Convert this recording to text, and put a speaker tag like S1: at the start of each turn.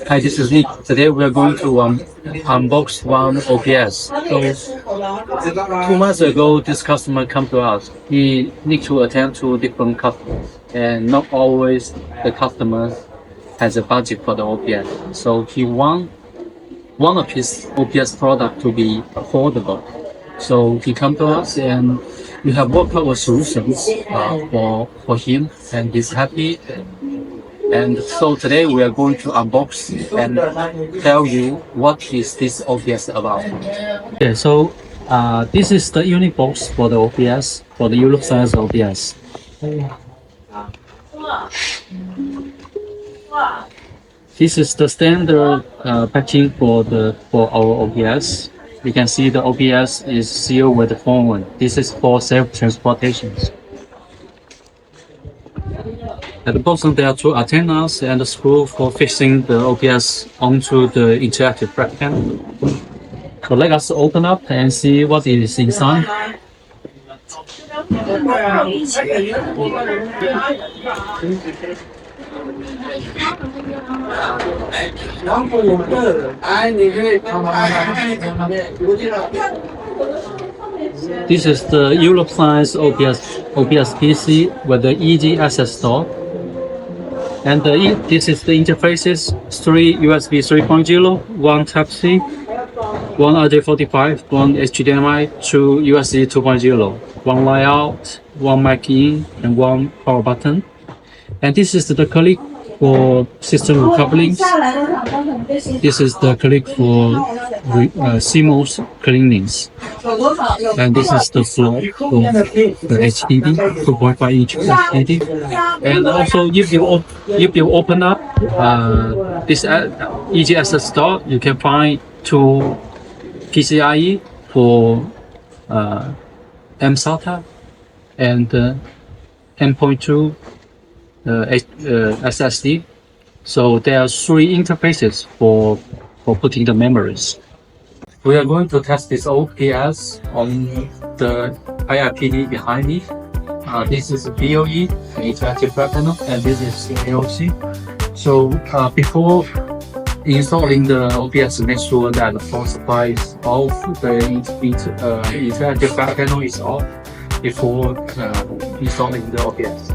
S1: Hi, this is Nick. Today we are going to unbox one OPS. So 2 months ago, this customer come to us. He need to attend to different customers, and not always the customer has a budget for the OPS. So he want one of his OPS product to be affordable. So he come to us and we have worked out a solutions for him, and he's happy. And so today we are going to unbox and tell you what is this OPS about. Okay, so this is the unit box for the OPS, for the Europe size OPS. This is the standard packaging for our OPS. You can see the OPS is sealed with the foam. This is for self-transportation. At the bottom, there are two antennas and a screw for fixing the OPS onto the interactive back panel. So let us open up and see what is inside. This is the Europe size OPS PC with the easy access door. And this is the interfaces: 3 USB 3.0, 1 Type-C, 1 RJ45, 1 HDMI, 2 USB 2.0, 1 line out, 1 mic in, and 1 power button. And this is the click for system recouplings. This is the click for CMOS cleanings. And this is the floor for the HDD, 2.5-inch HDD. And also, if you open up this easy access door, you can find 2 PCIe for mSATA and M.2 SSD. So there are 3 interfaces for putting the memories. We are going to test this OPS on the IIPD behind me. This is BOE, interactive back panel, and this is AOC. So before installing the OPS, make sure that the power supply is off, the interactive back panel is off before installing the OPS.